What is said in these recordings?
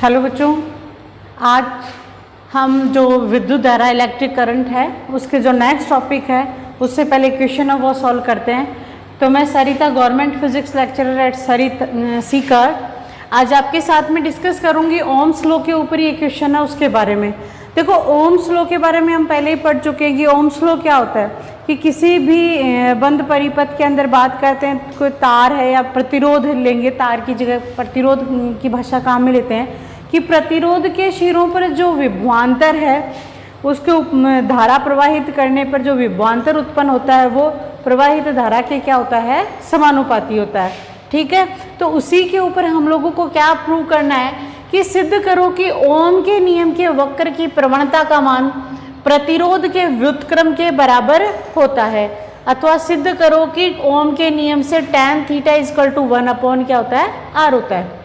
Hello बच्चों, आज हम जो विद्युत धारा इलेक्ट्रिक करंट है उसके जो नेक्स्ट टॉपिक है उससे पहले क्वेश्चन है वो सॉल्व करते हैं। तो मैं Sarita government physics lecturer at Sikar आज आपके साथ में डिस्कस करूंगी ओम्स लॉ के ऊपर ये क्वेश्चन है उसके बारे में। देखो, ओम्स लॉ के बारे में हम पहले ही पढ़ चुके हैं कि ओम्स लॉ क्या होता है कि किसी भी बंद परिपथ के अंदर बात करते हैं, कोई तार है या प्रतिरोध लेंगे, तार की जगह प्रतिरोध की भाषा काम में लेते हैं कि प्रतिरोध के शिरों पर जो विभवांतर है उसके धारा प्रवाहित करने पर जो विभवांतर उत्पन्न होता है वो प्रवाहित धारा के क्या होता है, समानुपाती होता है। ठीक है, तो उसी के ऊपर हम लोगों को क्या प्रूव करना है कि सिद्ध करो कि ओम के नियम के वक्र की प्रवणता का मान प्रतिरोध के व्युत्क्रम के बराबर होता है, अथवा सिद्ध करो कि ओम के नियम से tan थीटा इक्वल टू 1 क्या होता है, r होता है।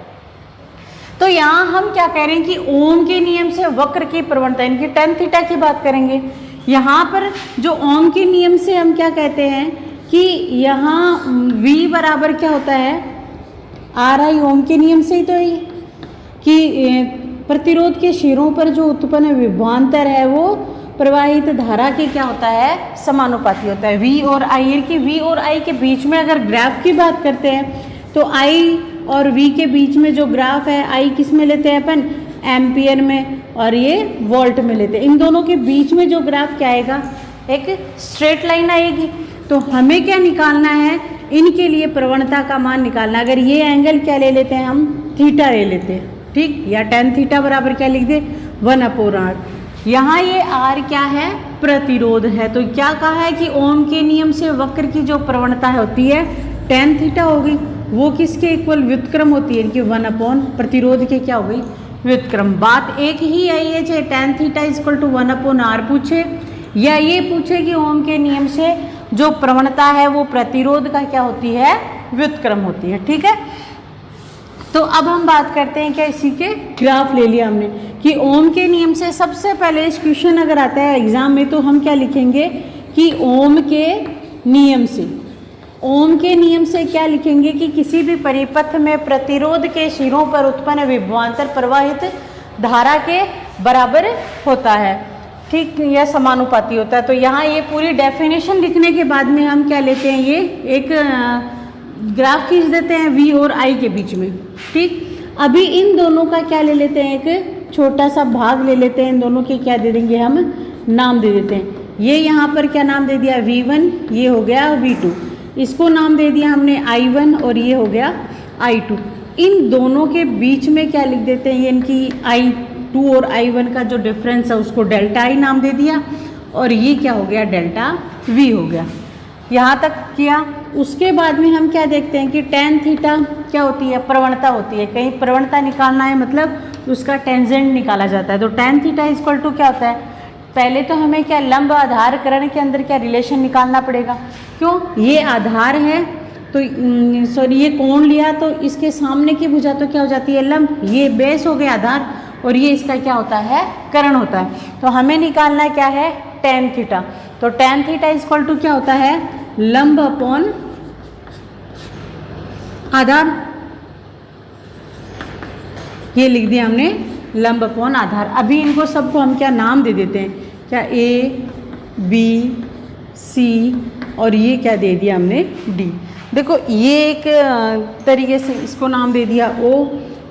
तो यहाँ हम क्या कह रहे हैं कि ओम के नियम से वक्र की प्रवणता इनकी tan थीटा की बात करेंगे। यहाँ पर जो ओम के नियम से हम क्या कहते हैं कि यहाँ v बराबर क्या होता है, RI ओम के नियम से ही तो है कि प्रतिरोध के शिरों पर जो उत्पन्न विभवांतर है वो प्रवाहित धारा के क्या होता है, समानुपाती होता है। V और I की V और I के बीच में अगर ग्राफ की बात करते हैं तो I और V के बीच में जो ग्राफ है I किस में लेते हैं अपन, एम्पियर में, और ये वोल्ट में लेते हैं। इन दोनों के बीच में जो ग्राफ क्या आएगा, एक स्ट्रेट लाइन आएगी। तो हमें क्या निकालना है, इनके लिए प्रवणता का मान निकालना। अगर ये एंगल क्या ले लेते हैं हम, थीटा ले लेते हैं, ठीक, या tan थीटा बराबर क्या लिख दे, 1/r। यहाँ ये r क्या है, प्रतिरोध है। तो क्या कहा है कि ओम के नियम से वक्र की जो प्रवणता होती है tan थीटा होगी, वो किसके इक्वल, व्युत्क्रम होती है कि 1 प्रतिरोध के क्या हो गई, व्युत्क्रम। बात एक ही आई है, चाहे tan theta equal to 1/r पूछे या ये पूछे कि ओम के नियम से जो प्रवणता है वो प्रतिरोध का क्या होती है, व्युत्क्रम होती है। ठीक है, तो अब हम बात करते हैं क्या, इसी के ग्राफ ले लिया हमने कि ओम के नियम से। सबसे पहले इस क्वेश्चन अगर आता है एग्जाम में तो हम क्या लिखेंगे कि ओम के नियम से, ओम के नियम से क्या लिखेंगे कि किसी भी परिपथ में प्रतिरोध के शिरों पर उत्पन्न विभवांतर प्रवाहित धारा के बराबर होता है, ठीक, यह समानुपाती होता है। तो यहाँ ये पूरी डेफिनेशन लिखने के बाद में हम क्या लेते हैं, ये एक ग्राफ खींच देते हैं V और I के बीच में। ठीक, अभी इन दोनों का क्या ले लेते हैं, एक छोटा सा भाग ले लेते हैं, इन दोनों के क्या दे देंगे हम, नाम दे देते हैं। ये यहाँ पर क्या नाम दे दिया, V1, ये हो गया V2, इसको नाम दे दिया हमने I1 और ये हो गया I2। इन दोनों के बीच में क्या लिख देते हैं, ये इनकी I2 और I1 का जो डिफरेंस है उसको डेल्टा I नाम दे दिया, और ये क्या हो गया, डेल्टा V हो गया। यहाँ तक किया। उसके बाद में हम क्या देखते हैं कि tan थीटा क्या होती है, प्रवणता होती है। कहीं प्रवणता निकालना है मतलब उसका टेंजेंट निकाला जाता है। तो tan थीटा इक्वल टू क्या होता है, पहले तो हमें क्या लंब आधार करण के अंदर क्या रिलेशन निकालना पड़ेगा। क्यों, ये आधार है तो सॉरी ये कोण लिया तो इसके सामने की भुजा तो क्या हो जाती है, लंब, ये बेस हो गया आधार, और ये इसका क्या होता है, करण होता है। तो हमें निकालना क्या है, tan थीटा। तो tan थीटा इक्वल टू क्या होता है, लंब अपॉन आधार, ये लिख दिया हमने, लंब अपॉन आधार। अभी इनको सबको हम क्या नाम दे देते हैं, क्या A B C और ये क्या दे दिया हमने, D। देखो ये एक तरीके से इसको नाम दे दिया O,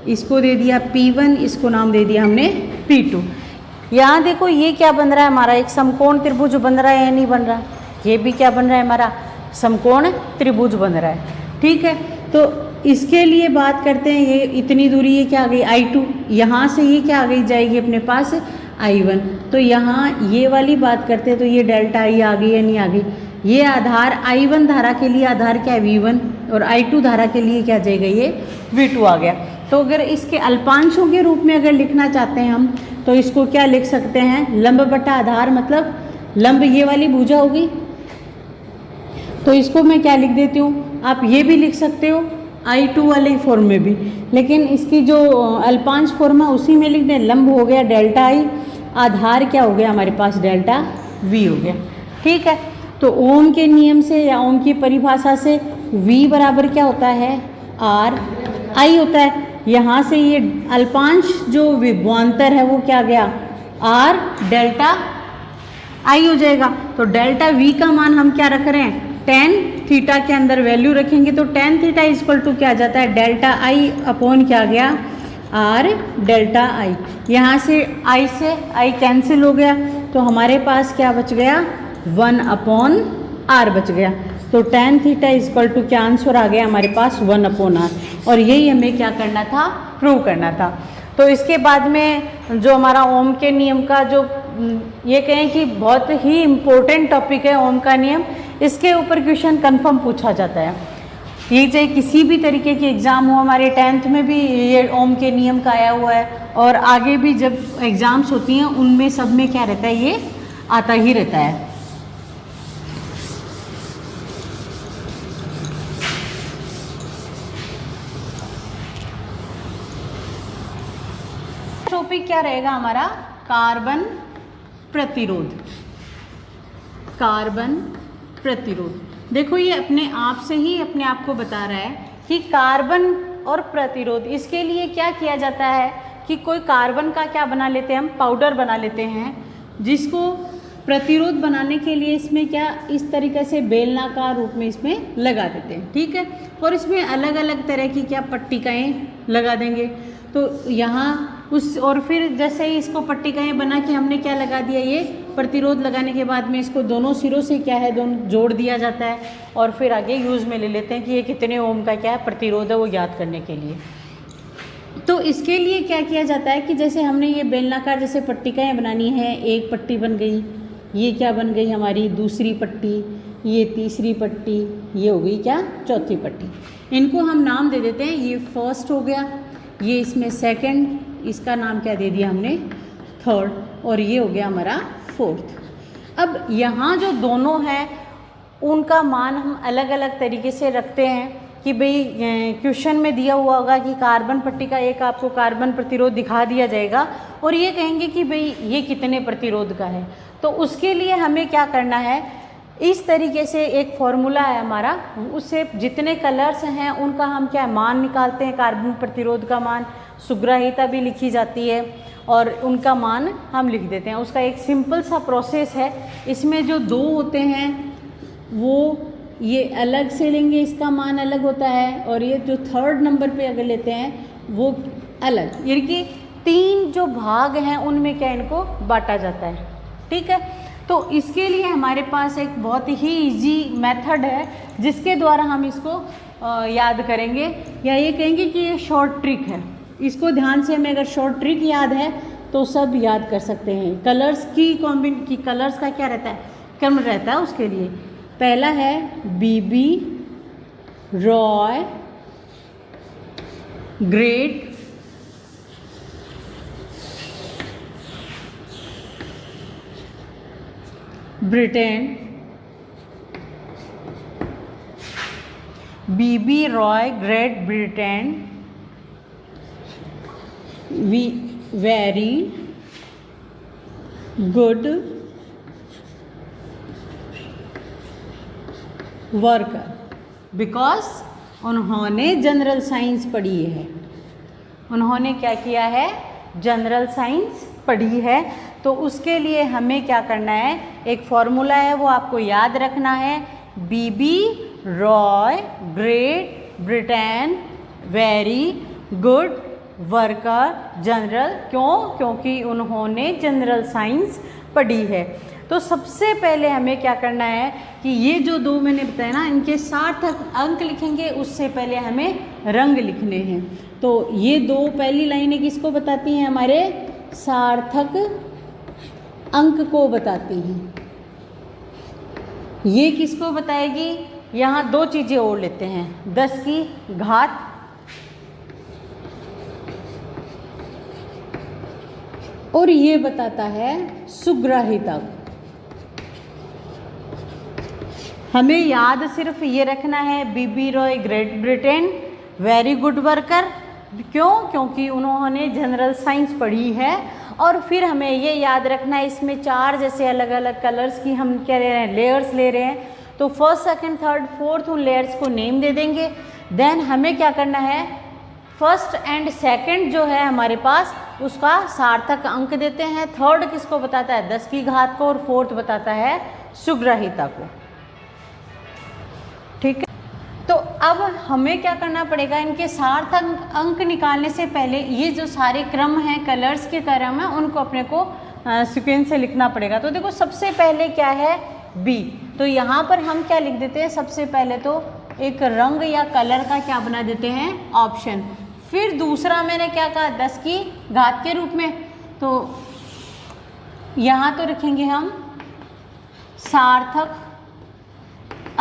इसको दे दिया P1, इसको नाम दे दिया हमने P2। यहाँ देखो ये क्या बन रहा है हमारा, एक समकोण त्रिभुज बन रहा है या नहीं बन रहा, ये भी क्या बन रहा है हमारा, समकोण त्रिभुज बन रहा है। ठीक है, तो इसके लिए बात करते हैं, ये इतनी दूरी ये क्या आ गई, I2, यहाँ से ये क्या आ गई, जाएगी अपने पास I1। तो यहाँ ये वाली बात करते हैं तो ये डेल्टा I आ गई या नहीं आ गई। ये आधार I1 धारा के लिए आधार क्या है, V1, और I2 धारा के लिए क्या जाएगा, ये V2 आ गया। तो अगर इसके अल्पांशों के रूप में अगर लिखना चाहते हैं हम तो इसको क्या लिख सकते हैं, लंब बटा आधार, मतलब लंब ये वाली भुजा होगी तो इसको मैं क्या लिख देती हूँ, आप ये भी लिख सकते हो I2 वाले फॉर्म में भी, लेकिन इसकी जो अल्पांश फॉर्म है उसी में लिख दें। लंब हो गया डेल्टा I, आधार क्या हो गया हमारे पास, डेल्टा V हो गया। ठीक है, तो ओम के नियम से या ओम की परिभाषा से V बराबर क्या होता है, R I होता है। यहाँ से ये अल्पांश जो विभवांतर है वो क्या गया, आर डेल्टा आई हो जाएगा। तो डेल्टा वी का मान हम क्या रख रहे हैं, टेन थीटा के अंदर वैल्यू रखेंगे तो टेन थीटा इक्वल टू क्या जाता है, डेल्टा आई अपॉन क्या गया, आर डेल्टा आई। यहाँ से आई कैंसिल हो गया तो हमारे पास क्या बच गया, 1 अपॉन आर बच गया। तो टेन थीटा इक्वल टू क्या आंसर आ गया हमारे पास, 1 अपॉन आर। और यही हमें क्या करना था, प्रूव करना था। तो इसके बाद में जो हमारा ओम के नियम का जो ये कहें कि बहुत ही इम्पोर्टेंट टॉपिक है ओम का नियम, इसके ऊपर क्वेश्चन कंफर्म पूछा जाता है। ये चाहे किसी भी तरीके की एग्ज़ाम हो, हमारे 10th में भी ये ओम के नियम का आया हुआ है और आगे भी जब एग्ज़ाम्स होती हैं उनमें सब में क्या रहता है, ये आता ही रहता है। टॉपिक क्या रहेगा हमारा, कार्बन प्रतिरोध। कार्बन प्रतिरोध, देखो ये अपने आप से ही अपने आप को बता रहा है कि कार्बन और प्रतिरोध, इसके लिए क्या किया जाता है कि कोई कार्बन का क्या बना लेते हैं हम, पाउडर बना लेते हैं, जिसको प्रतिरोध बनाने के लिए इसमें क्या इस तरीके से बेलनाकार रूप में इसमें लगा देते हैं, ठीक है। और इसमें अलग अलग तरह की क्या पट्टिकाएँ लगा देंगे। तो यहाँ उस और फिर जैसे ही इसको पट्टिकाएँ बना के हमने क्या लगा दिया, ये प्रतिरोध लगाने के बाद में इसको दोनों सिरों से क्या है, दोनों जोड़ दिया जाता है और फिर आगे यूज़ में ले लेते हैं कि ये कितने ओम का क्या है प्रतिरोध है वो ज्ञात करने के लिए। तो इसके लिए क्या किया जाता है कि जैसे हमने ये बेलनाकार जैसे पट्टिकाएँ बनानी है, एक पट्टी बन गई, ये क्या बन गई हमारी दूसरी पट्टी, ये तीसरी पट्टी, ये हो गई क्या चौथी पट्टी। इनको हम नाम दे देते हैं, ये फर्स्ट हो गया, ये इसमें सेकंड, इसका नाम क्या दे दिया हमने थर्ड, और ये हो गया हमारा फोर्थ। अब यहाँ जो दोनों हैं उनका मान हम अलग अलग तरीके से रखते हैं कि भाई क्वेश्चन में दिया हुआ होगा कि कार्बन पट्टी का एक आपको कार्बन प्रतिरोध दिखा दिया जाएगा और ये कहेंगे कि भाई ये कितने प्रतिरोध का है। तो उसके लिए हमें क्या करना है, इस तरीके से एक फॉर्मूला है हमारा, उससे जितने कलर्स हैं उनका हम क्या मान निकालते हैं, कार्बन प्रतिरोध का मान, सुग्राहिता भी लिखी जाती है और उनका मान हम लिख देते हैं। उसका एक सिंपल सा प्रोसेस है। इसमें जो दो होते हैं वो ये अलग से लेंगे, इसका मान अलग होता है, और ये जो थर्ड नंबर पे अगर लेते हैं वो अलग, यानी कि तीन जो भाग हैं उनमें क्या इनको बांटा जाता है, ठीक है। तो इसके लिए हमारे पास एक बहुत ही इजी मेथड है जिसके द्वारा हम इसको याद करेंगे, या ये कहेंगे कि ये शॉर्ट ट्रिक है। इसको ध्यान से हमें अगर शॉर्ट ट्रिक याद है तो सब याद कर सकते हैं। कलर्स की कलर्स का क्या रहता है, क्रम रहता है। उसके लिए पहला है BB Roy Great Britain, BB Roy Great Britain, very good worker, because उन्होंने जनरल साइंस पढ़ी है। उन्होंने क्या किया है, जनरल साइंस पढ़ी है। तो उसके लिए हमें क्या करना है, एक फॉर्मूला है वो आपको याद रखना है, BB Roy Great Britain very good worker general. क्योंकि उन्होंने जनरल साइंस पढ़ी है। तो सबसे पहले हमें क्या करना है कि ये जो दो मैंने बताया ना, इनके सार्थक अंक लिखेंगे, उससे पहले हमें रंग लिखने हैं। तो ये दो पहली लाइनें किसको बताती हैं, हमारे सार्थक अंक को बताती हैं। ये किसको बताएगी, यहाँ दो चीज़ें और लेते हैं, 10 की घात और ये बताता है सुग्राहिता। हमें याद सिर्फ ये रखना है, BB Roy Great Britain very good worker. क्योंकि उन्होंने जनरल साइंस पढ़ी है। और फिर हमें ये याद रखना है, इसमें चार जैसे अलग अलग कलर्स की हम क्या ले रहे हैं, लेयर्स ले रहे हैं। तो फर्स्ट सेकंड थर्ड फोर्थ उन लेयर्स को नेम दे देंगे। देन हमें क्या करना है, फर्स्ट एंड सेकंड जो है हमारे पास उसका सार्थक अंक देते हैं। थर्ड किसको बताता है? 10 की घात को, और फोर्थ बताता है सुग्राहिता को। ठीक है, तो अब हमें क्या करना पड़ेगा, इनके सार्थक अंक निकालने से पहले ये जो सारे क्रम हैं, कलर्स के क्रम हैं, उनको अपने को सीक्वेंस से लिखना पड़ेगा। तो देखो सबसे पहले क्या है? बी। तो यहाँ पर हम क्या लिख देते हैं? सबसे पहले तो एक रंग या कलर का क्या बना देते हैं? ऑप्शन। फिर दूसरा मैंने क्या कहा? 10 की घात के रूप में। तो यहाँ तो रखेंगे हम सार्थक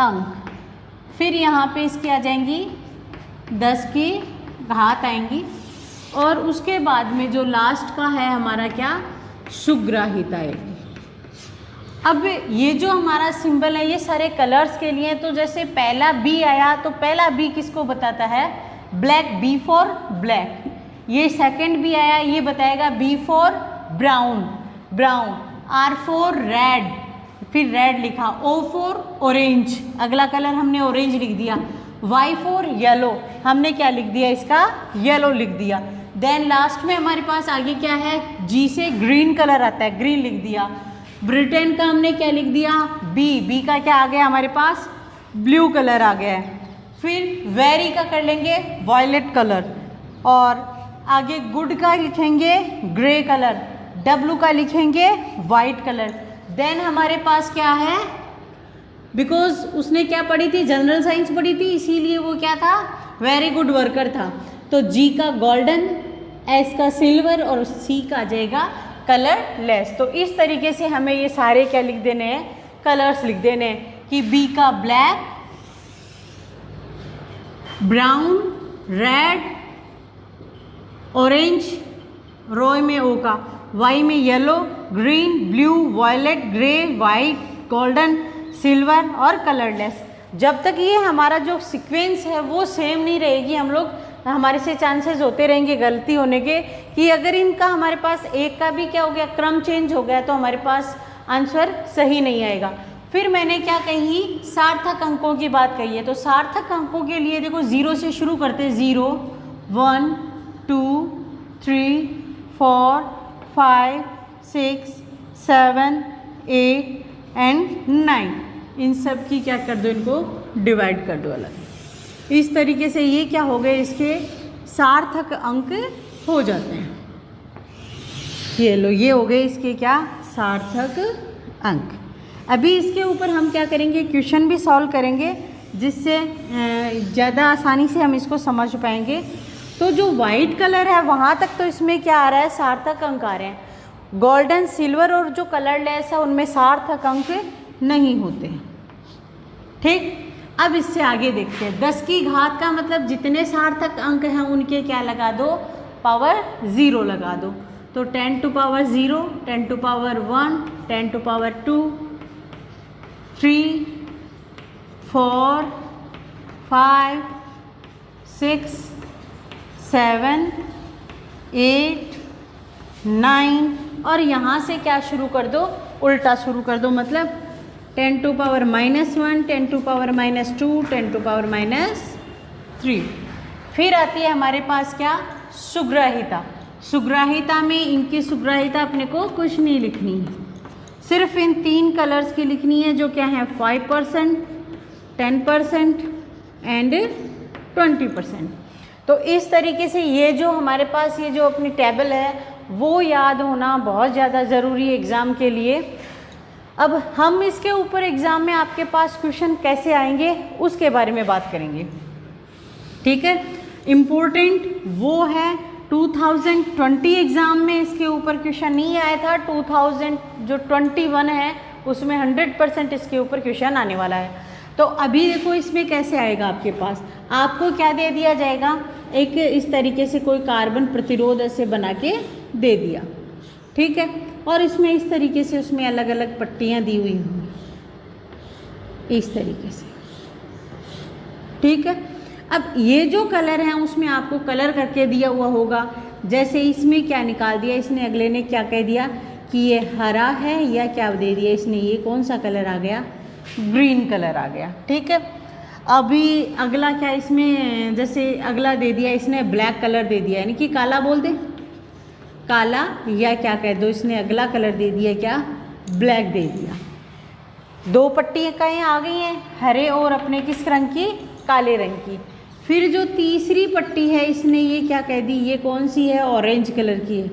अंक। फिर यहाँ पे इसकी आ जाएंगी 10 की घात आएंगी, और उसके बाद में जो लास्ट का है हमारा क्या? सुग्राहिता आएगी। अब ये जो हमारा सिंबल है ये सारे कलर्स के लिए, तो जैसे पहला बी आया तो पहला बी किसको बताता है? Black, B for black. ये सेकंड बी आया, ये बताएगा B for brown, brown. R for red, फिर रेड लिखा। ओ फॉर ऑरेंज, अगला कलर हमने ऑरेंज लिख दिया। वाई फॉर येलो, हमने क्या लिख दिया? इसका येलो लिख दिया। देन लास्ट में हमारे पास आगे क्या है? जी से ग्रीन कलर आता है, ग्रीन लिख दिया। ब्रिटेन का हमने क्या लिख दिया? बी। बी का क्या आ गया हमारे पास? ब्लू कलर आ गया है। फिर वेरी का कर लेंगे वॉयलेट कलर, और आगे गुड का लिखेंगे ग्रे कलर, डब्लू का लिखेंगे वाइट कलर। देन हमारे पास क्या है? बिकॉज उसने क्या पढ़ी थी? जनरल साइंस पढ़ी थी, इसीलिए वो क्या था? वेरी गुड वर्कर था। तो जी का गोल्डन, एस का सिल्वर, और सी का आ जाएगा कलरलेस। तो इस तरीके से हमें ये सारे क्या लिख देने हैं? कलर्स लिख देने हैं कि बी का black, brown, red, orange, ROY में ओ का, वाई में yellow, green, blue, violet, grey, white, golden, silver और कलरलेस। जब तक ये हमारा जो सीक्वेंस है वो सेम नहीं रहेगी, हम लोग हमारे से चांसेस होते रहेंगे गलती होने के, कि अगर इनका हमारे पास एक का भी क्या हो गया? क्रम चेंज हो गया, तो हमारे पास आंसर सही नहीं आएगा। फिर मैंने क्या कही? सार्थक अंकों की बात कही है। तो सार्थक अंकों के लिए देखो 0 से शुरू करते हैं। 0, 1, 2, 3, 4, 5, 6, 7, 8 एंड 9। इन सब की क्या कर दो? इनको डिवाइड कर दो अलग। इस तरीके से ये क्या हो गए? इसके सार्थक अंक हो जाते हैं। ये लो, ये हो गए इसके क्या? सार्थक अंक। अभी इसके ऊपर हम क्या करेंगे? क्वेश्चन भी सॉल्व करेंगे, जिससे ज़्यादा आसानी से हम इसको समझ पाएंगे। तो जो वाइट कलर है वहाँ तक तो इसमें क्या आ रहा है? सार्थक अंक आ रहे हैं। गोल्डन, सिल्वर और जो कलरलेस है उनमें सार्थक अंक नहीं होते। ठीक, अब इससे आगे देखते हैं। 10 की घात का मतलब जितने सार्थक अंक हैं उनके क्या लगा दो? पावर 0 लगा दो। तो 10 to power 0, 10 to power 1, 10 to power 2, 3, 4, 5, 6, 7, 8, 9, और यहाँ से क्या शुरू कर दो? उल्टा शुरू कर दो। मतलब 10 to power -1, 10 to power -2, 10 to power -3। फिर आती है हमारे पास क्या? सुग्राहिता। सुग्राहिता में इनकी सुग्राहिता अपने को कुछ नहीं लिखनी है, सिर्फ इन 3 कलर्स की लिखनी है, जो क्या है? 5%, 10% एंड 20%। तो इस तरीके से ये जो हमारे पास ये जो अपनी टेबल है वो याद होना बहुत ज़्यादा ज़रूरी है एग्ज़ाम के लिए। अब हम इसके ऊपर एग्ज़ाम में आपके पास क्वेश्चन कैसे आएंगे उसके बारे में बात करेंगे। ठीक है, इम्पोर्टेंट वो है 2020 एग्ज़ाम में इसके ऊपर क्वेश्चन नहीं आया था। 2021 है उसमें 100% इसके ऊपर क्वेश्चन आने वाला है। तो अभी देखो इसमें कैसे आएगा आपके पास। आपको क्या दे दिया जाएगा? एक इस तरीके से कोई कार्बन प्रतिरोध ऐसे बना के दे दिया, ठीक है, और इसमें इस तरीके से उसमें अलग अलग पट्टियाँ दी हुई होंगी इस तरीके से, ठीक है। अब ये जो कलर हैं उसमें आपको कलर करके दिया हुआ होगा। जैसे इसमें क्या निकाल दिया इसने, अगले ने क्या कह दिया कि ये हरा है, या क्या दे दिया इसने, ये कौन सा कलर आ गया? ग्रीन कलर आ गया, ठीक है। अभी अगला क्या इसमें, जैसे अगला दे दिया इसने ब्लैक कलर दे दिया, यानी कि काला बोल दे, काला, या क्या कह दो इसने अगला कलर दे दिया क्या, ब्लैक दे दिया। दो पट्टियाँ कहीं आ गई हैं, हरे और अपने किस रंग की, काले रंग की। फिर जो तीसरी पट्टी है इसने ये क्या कह दी, ये कौन सी है, ऑरेंज कलर की है,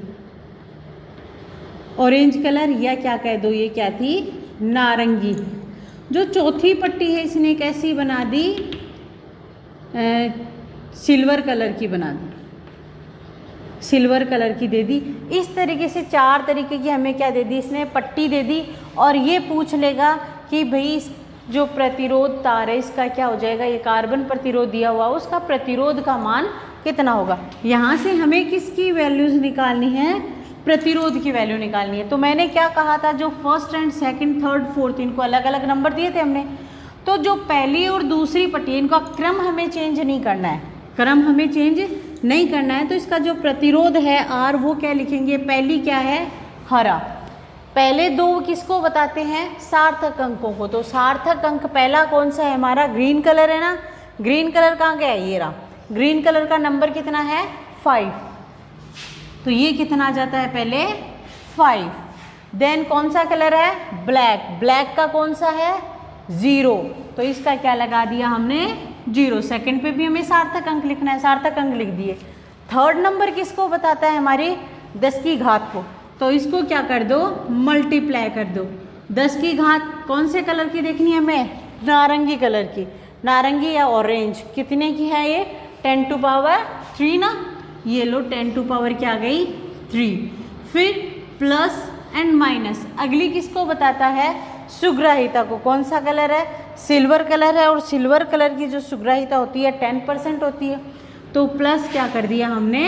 ऑरेंज कलर, या क्या कह दो ये क्या थी, नारंगी। जो चौथी पट्टी है इसने कैसी बना दी, सिल्वर कलर की बना दी, सिल्वर कलर की दे दी। इस तरीके से 4 तरीके की हमें क्या दे दी इसने, पट्टी दे दी। और ये पूछ लेगा कि भाई जो प्रतिरोध तार है इसका क्या हो जाएगा, ये कार्बन प्रतिरोध दिया हुआ उसका प्रतिरोध का मान कितना होगा। यहाँ से हमें किसकी वैल्यूज़ निकालनी है, प्रतिरोध की वैल्यू निकालनी है। तो मैंने क्या कहा था, जो first and second third fourth इनको अलग अलग नंबर दिए थे हमने, तो जो पहली और दूसरी पट्टी इनका क्रम हमें चेंज नहीं करना है, क्रम हमें चेंज नहीं करना है। तो इसका जो प्रतिरोध है आर वो क्या लिखेंगे, पहली क्या है, हरा। पहले दो किसको बताते हैं, सार्थक अंकों को। तो सार्थक अंक पहला कौन सा है हमारा, ग्रीन कलर है ना, ग्रीन कलर कहाँ गया, ये रहा, ग्रीन कलर का नंबर कितना है 5, तो ये कितना आ जाता है पहले 5। देन कौन सा कलर है, ब्लैक, ब्लैक का कौन सा है 0, तो इसका क्या लगा दिया हमने 0। सेकंड पे भी हमें सार्थक अंक लिखना है, सार्थक अंक लिख दिए। थर्ड नंबर किसको बताता है, हमारी 10 की घात को, तो इसको क्या कर दो, मल्टीप्लाई कर दो। 10 की घात कौन से कलर की देखनी है हमें, नारंगी कलर की, नारंगी या ऑरेंज, कितने की है ये 10 टू पावर 3 ना, ये लो 10 टू पावर क्या आ गई 3। फिर प्लस एंड माइनस, अगली किसको बताता है, सुग्राहिता को। कौन सा कलर है, सिल्वर कलर है, और सिल्वर कलर की जो सुग्राहिता होती है 10% होती है। तो प्लस क्या कर दिया हमने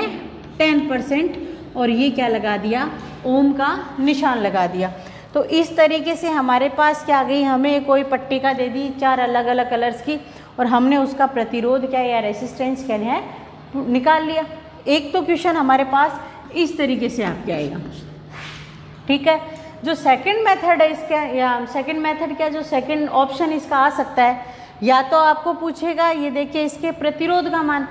10%, और ये क्या लगा दिया, ओम का निशान लगा दिया। तो इस तरीके से हमारे पास क्या आ गई, हमें कोई पट्टी का दे दी 4 अलग अलग कलर्स की, और हमने उसका प्रतिरोध क्या या रेसिस्टेंस क्या है निकाल लिया। एक तो क्वेश्चन हमारे पास इस तरीके से आपके आएगा, ठीक है। जो सेकंड मेथड है इसका, या सेकंड मेथड क्या, जो सेकंड ऑप्शन इसका आ सकता है, या तो आपको पूछेगा ये देखिए इसके प्रतिरोध का मान,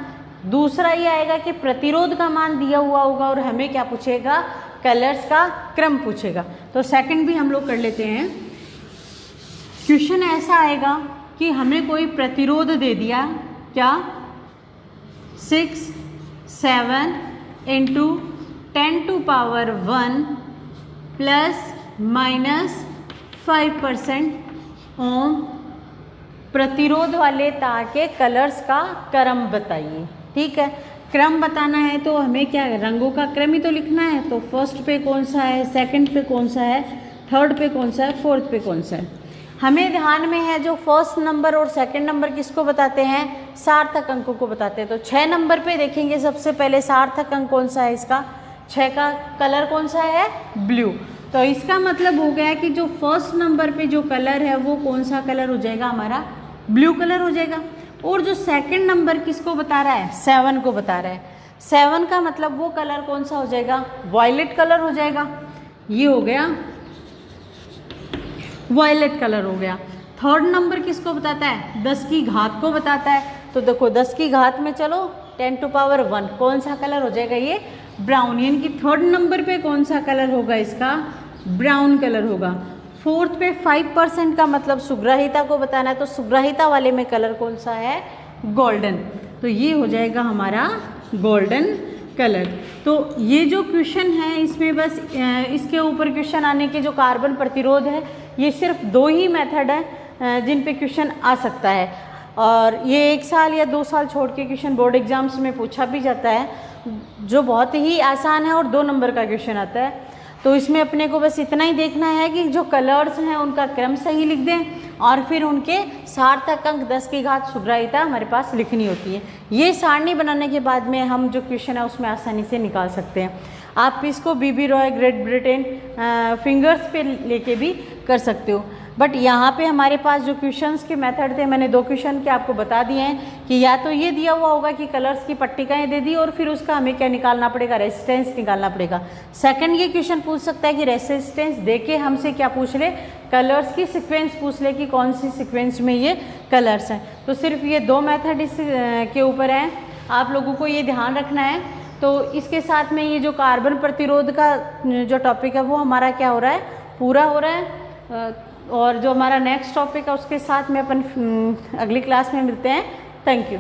दूसरा ये आएगा कि प्रतिरोध का मान दिया हुआ होगा और हमें क्या पूछेगा, कलर्स का क्रम पूछेगा। तो सेकंड भी हम लोग कर लेते हैं। क्वेश्चन ऐसा आएगा कि हमें कोई प्रतिरोध दे दिया, क्या 6 7 into 10 to power 1 plus minus 5% ohm, प्रतिरोध वाले तार के कलर्स का क्रम बताइए, ठीक है। क्रम बताना है तो हमें क्या, रंगों का क्रम ही तो लिखना है। तो फर्स्ट पे कौन सा है, सेकंड पे कौन सा है, थर्ड पे कौन सा है, फोर्थ पे कौन सा है। हमें ध्यान में है जो फर्स्ट नंबर और सेकंड नंबर किसको बताते हैं, सार्थक अंकों को बताते हैं। तो 6 नंबर पे देखेंगे सबसे पहले सार्थक अंक कौन सा है इसका, 6 का कलर कौन सा है, ब्लू। तो इसका मतलब हो गया कि जो फर्स्ट नंबर पे जो कलर है वो कौन सा कलर हो जाएगा हमारा, ब्लू कलर हो जाएगा। और जो सेकंड नंबर किसको बता रहा है, 7 को बता रहा है, 7 का मतलब वो कलर कौन सा हो जाएगा, वायलेट कलर हो जाएगा। ये हो गया वायलेट कलर हो गया। थर्ड नंबर किसको बताता है, 10 की घात को बताता है। तो देखो 10 की घात में चलो 10 टू पावर 1 कौन सा कलर हो जाएगा, ये ब्राउन, यानी कि थर्ड नंबर पे कौन सा कलर होगा इसका, ब्राउन कलर होगा। फोर्थ पे 5% का मतलब सुग्राहिता को बताना है, तो सुग्राहिता वाले में कलर कौन सा है, गोल्डन। तो ये हो जाएगा हमारा गोल्डन कलर। तो ये जो क्वेश्चन है इसमें बस इसके ऊपर क्वेश्चन आने के जो कार्बन प्रतिरोध है, ये सिर्फ 2 ही मेथड है जिन पे क्वेश्चन आ सकता है। और ये 1 साल या 2 साल छोड़ के क्वेश्चन बोर्ड एग्जाम्स में पूछा भी जाता है, जो बहुत ही आसान है और 2 नंबर का क्वेश्चन आता है। तो इसमें अपने को बस इतना ही देखना है कि जो कलर्स हैं उनका क्रम सही लिख दें, और फिर उनके सार्थक अंक 10 की घात सुग्राहिता हमारे पास लिखनी होती है। ये सारणी बनाने के बाद में हम जो क्वेश्चन है उसमें आसानी से निकाल सकते हैं। आप इसको बीबी रॉय, ग्रेट ब्रिटेन फिंगर्स पे लेके भी कर सकते हो। बट यहाँ पे हमारे पास जो क्वेश्चंस के मेथड थे, मैंने 2 क्वेश्चन के आपको बता दिए हैं कि या तो ये दिया हुआ होगा कि कलर्स की पट्टिकाएँ दे दी और फिर उसका हमें क्या निकालना पड़ेगा, रेजिस्टेंस निकालना पड़ेगा। सेकंड ये क्वेश्चन पूछ सकता है कि रेजिस्टेंस दे के हमसे क्या पूछ ले, कलर्स की सीक्वेंस पूछ ले कि कौन सी सीक्वेंस में ये कलर्स हैं। तो सिर्फ ये 2 मेथड इस के ऊपर हैं, आप लोगों को ये ध्यान रखना है। तो इसके साथ में ये जो कार्बन प्रतिरोध का जो टॉपिक है वो हमारा क्या हो रहा है, पूरा हो रहा है। और जो हमारा नेक्स्ट टॉपिक है उसके साथ में अपन अगली क्लास में मिलते हैं। Thank you.